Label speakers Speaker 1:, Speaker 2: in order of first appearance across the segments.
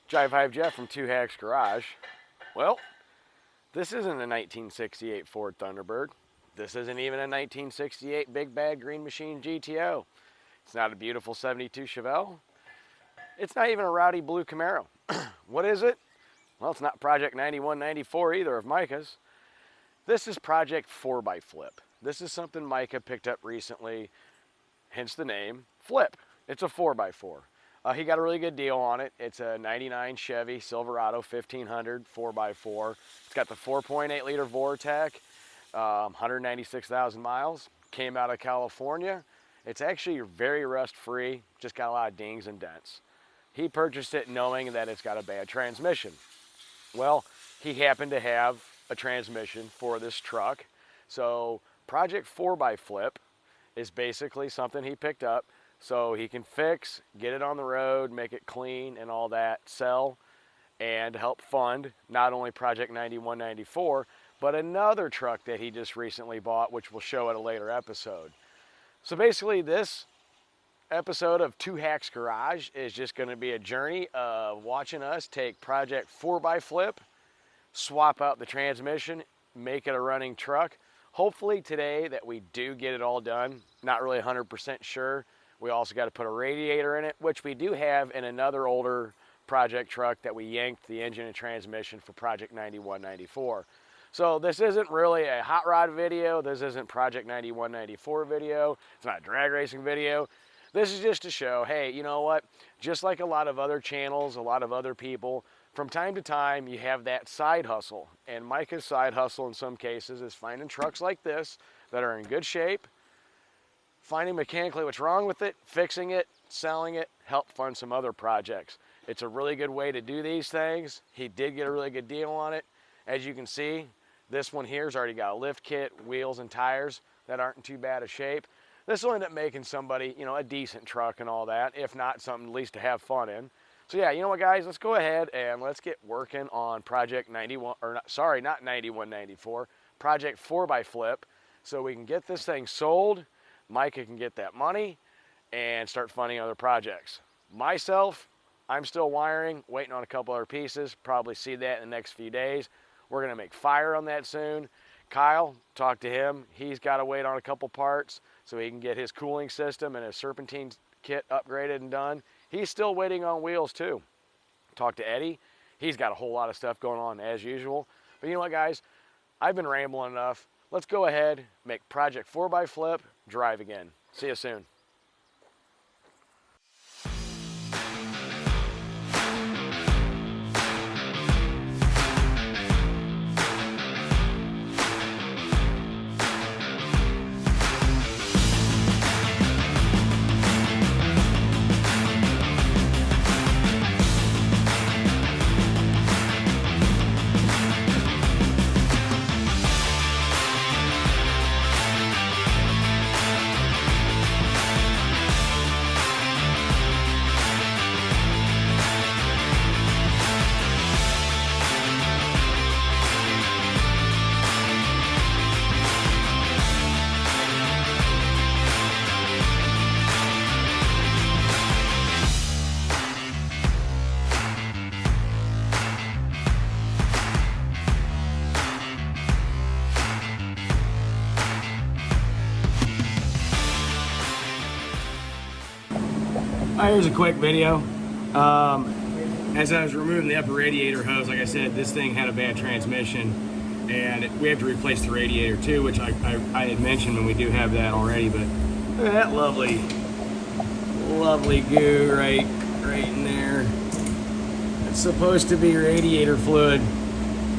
Speaker 1: Jive Hive Jeff from 2Hacks Garage. Well, this isn't a 1968 Ford Thunderbird. This isn't even a 1968 Big Bad Green Machine GTO. It's not a beautiful 72 Chevelle. It's not even a rowdy blue Camaro. What is it? Well, it's not Project 9194 either of Micah's. This is Project 4xFlip. This is something Micah picked up recently, hence the name, Flip. It's a 4x4. He got a really good deal on it. It's a 99 Chevy Silverado 1500 4x4. It's got the 4.8 liter Vortec, 196,000 miles. Came out of California. It's actually very rust free, just got a lot of dings and dents. He purchased it knowing that it's got a bad transmission. Well, he happened to have a transmission for this truck. So Project 4xFlip is basically something he picked up so he can fix, get it on the road, make it clean and all that, sell, and help fund not only Project 9194, but another truck that he just recently bought, which we'll show at a later episode. So basically this episode of 2Hacks Garage is just going to be a journey of watching us take Project 4xFlip, swap out the transmission, make it a running truck. Hopefully today that we do get it all done. Not really 100% sure. We also got to put a radiator in it, which we do have in another older project truck that we yanked the engine and transmission for Project 9194. So this isn't really a hot rod video. This isn't Project 9194 video. It's not a drag racing video. This is just to show, hey, you know what? Just like a lot of other channels, a lot of other people, from time to time you have that side hustle. And Micah's side hustle in some cases is finding trucks like this that are in good shape, finding mechanically what's wrong with it, fixing it, selling it, help fund some other projects. It's a really good way to do these things. He did get a really good deal on it. As you can see, this one here's already got a lift kit, wheels and tires that aren't in too bad a shape. This will end up making somebody, you know, a decent truck and all that, if not something at least to have fun in. So yeah, you know what guys, let's go ahead and let's get working on Project 91, or not, sorry, not 9194, Project 4xFlip, so we can get this thing sold, Micah can get that money, and start funding other projects. Myself, I'm still wiring, waiting on a couple other pieces, probably see that in the next few days. We're gonna make fire on that soon. Kyle, talk to him, he's gotta wait on a couple parts so he can get his cooling system and his serpentine kit upgraded and done. He's still waiting on wheels too. Talk to Eddie, he's got a whole lot of stuff going on as usual. But you know what guys, I've been rambling enough. Let's go ahead, make Project 4xFlip, drive again. See you soon. All right, here's a quick video. As I was removing the upper radiator hose, like I said, this thing had a bad transmission, and we have to replace the radiator too, which I had mentioned, and we do have that already. But look at that lovely goo right in there. It's supposed to be radiator fluid.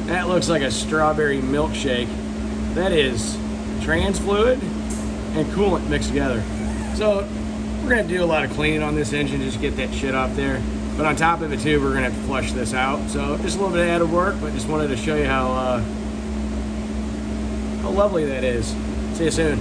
Speaker 1: That looks like a strawberry milkshake. That is trans fluid and coolant mixed together. So we're gonna do a lot of cleaning on this engine just to get that shit off there. But on top of it too, we're gonna have to flush this out. So just a little bit of added work, but just wanted to show you how lovely that is. See you soon.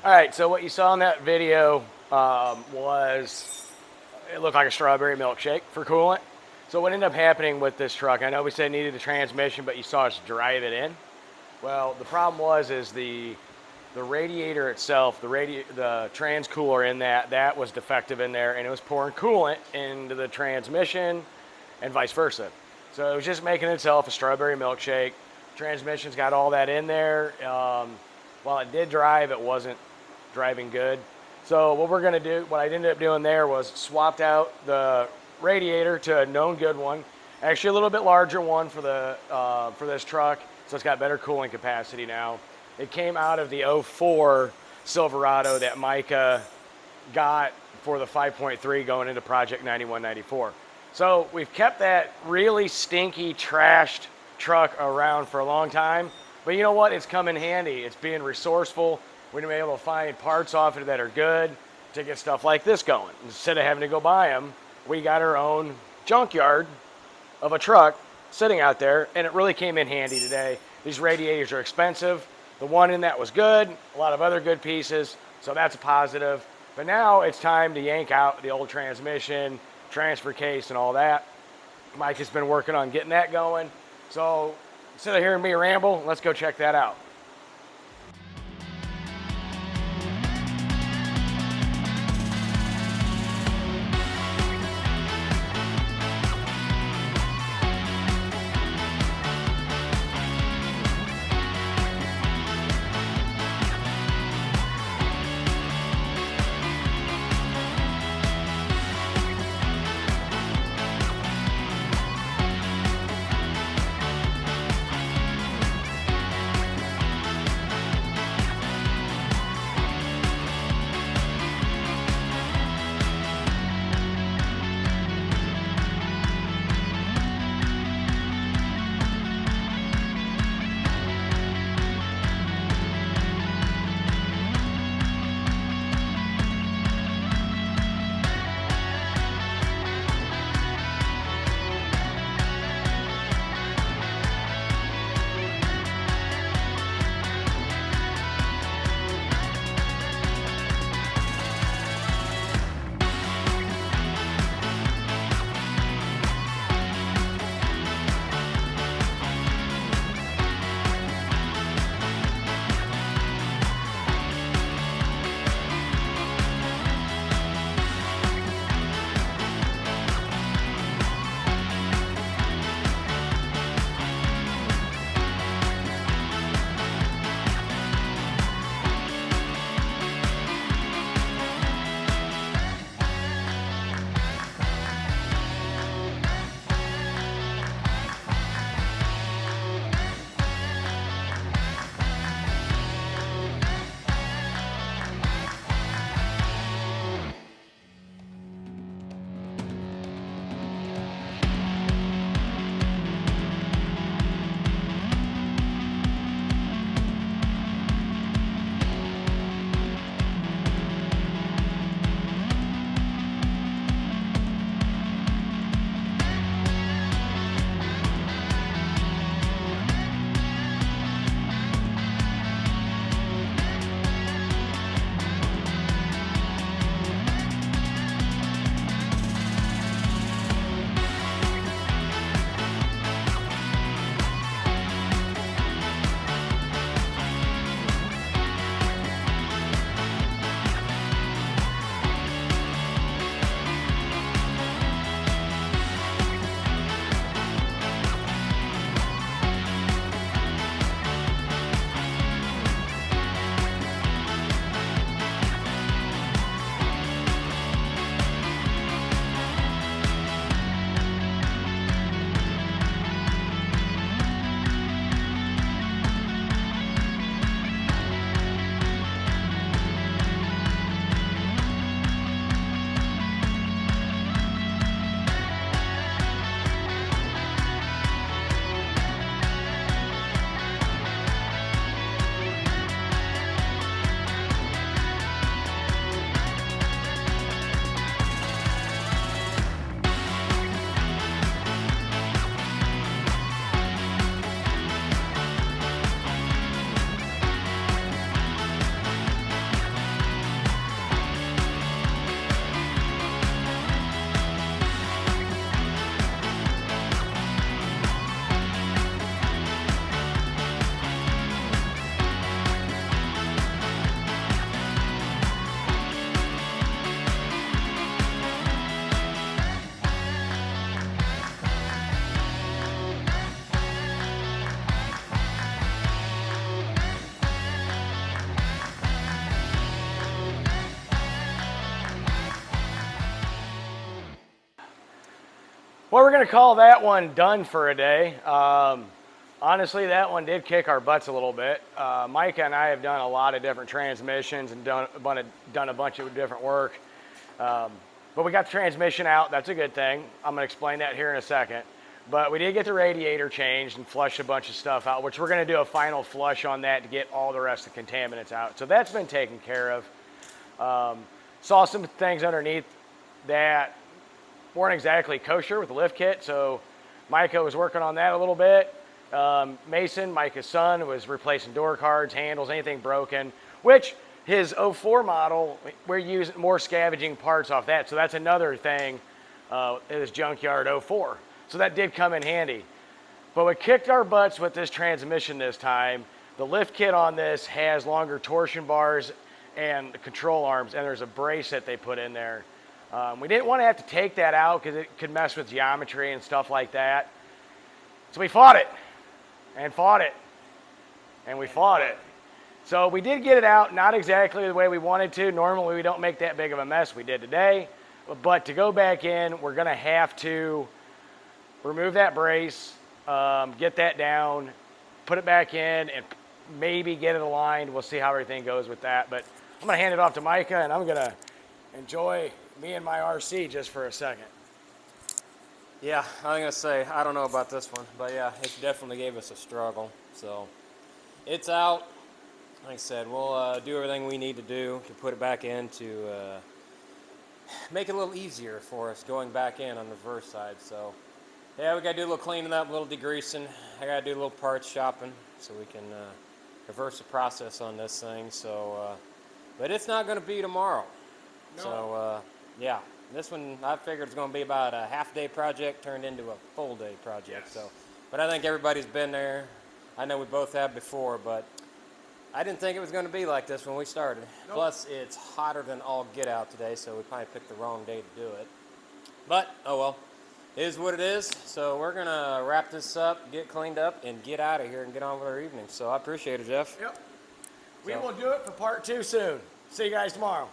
Speaker 1: All right, so what you saw in that video was, it looked like a strawberry milkshake for coolant. So what ended up happening with this truck, I know we said it needed a transmission, but you saw us drive it in. Well, the problem was the radiator itself, the trans cooler in that was defective in there, and it was pouring coolant into the transmission and vice versa. So it was just making itself a strawberry milkshake. Transmission's got all that in there. While it did drive, it wasn't driving good. So what I ended up doing there was swapped out the radiator to a known good one, actually a little bit larger one for this truck, so it's got better cooling capacity now. It came out of the 04 Silverado that Micah got for the 5.3 going into Project 9194. So we've kept that really stinky, trashed truck around for a long time, but you know what? It's come in handy. It's being resourceful. We're gonna be able to find parts off it that are good to get stuff like this going. Instead of having to go buy them, we got our own junkyard of a truck sitting out there, and it really came in handy today. These radiators are expensive. The one in that was good, a lot of other good pieces, so that's a positive. But now it's time to yank out the old transmission, transfer case, and all that. Mike has been working on getting that going. So instead of hearing me ramble, let's go check that out. Well, we're going to call that one done for a day. Honestly, that one did kick our butts a little bit. Micah and I have done a lot of different transmissions and done a bunch of different work. But we got the transmission out. That's a good thing. I'm going to explain that here in a second. But we did get the radiator changed and flush a bunch of stuff out, which we're going to do a final flush on that to get all the rest of the contaminants out. So that's been taken care of. Saw some things underneath that weren't exactly kosher with the lift kit, so Micah was working on that a little bit. Mason, Micah's son, was replacing door cards, handles, anything broken, which his 04 model, we're using more scavenging parts off that, so that's another thing in his junkyard 04. So that did come in handy. But what kicked our butts with this transmission this time, the lift kit on this has longer torsion bars and control arms, and there's a brace that they put in there. We didn't want to have to take that out because it could mess with geometry and stuff like that. So we fought it, and fought it, and we fought it. So we did get it out, not exactly the way we wanted to. Normally we don't make that big of a mess we did today. But to go back in, we're going to have to remove that brace, get that down, put it back in, and maybe get it aligned. We'll see how everything goes with that. But I'm going to hand it off to Micah, and I'm going to enjoy me and my RC just for a second.
Speaker 2: Yeah, I'm going to say, I don't know about this one, but yeah, it definitely gave us a struggle. So it's out. Like I said, we'll do everything we need to do to put it back in to make it a little easier for us going back in on the reverse side. So yeah, we got to do a little cleaning up, a little degreasing. I got to do a little parts shopping so we can reverse the process on this thing. So, but it's not going to be tomorrow. No. So yeah, this one I figured it's going to be about a half-day project turned into a full-day project. Yes. So, but I think everybody's been there. I know we both have before, but I didn't think it was going to be like this when we started. Nope. Plus, it's hotter than all get out today, so we probably picked the wrong day to do it. But, oh well, it is what it is. So we're going to wrap this up, get cleaned up, and get out of here and get on with our evening. So I appreciate it, Jeff.
Speaker 1: Yep. We will do it for part 2 soon. See you guys tomorrow.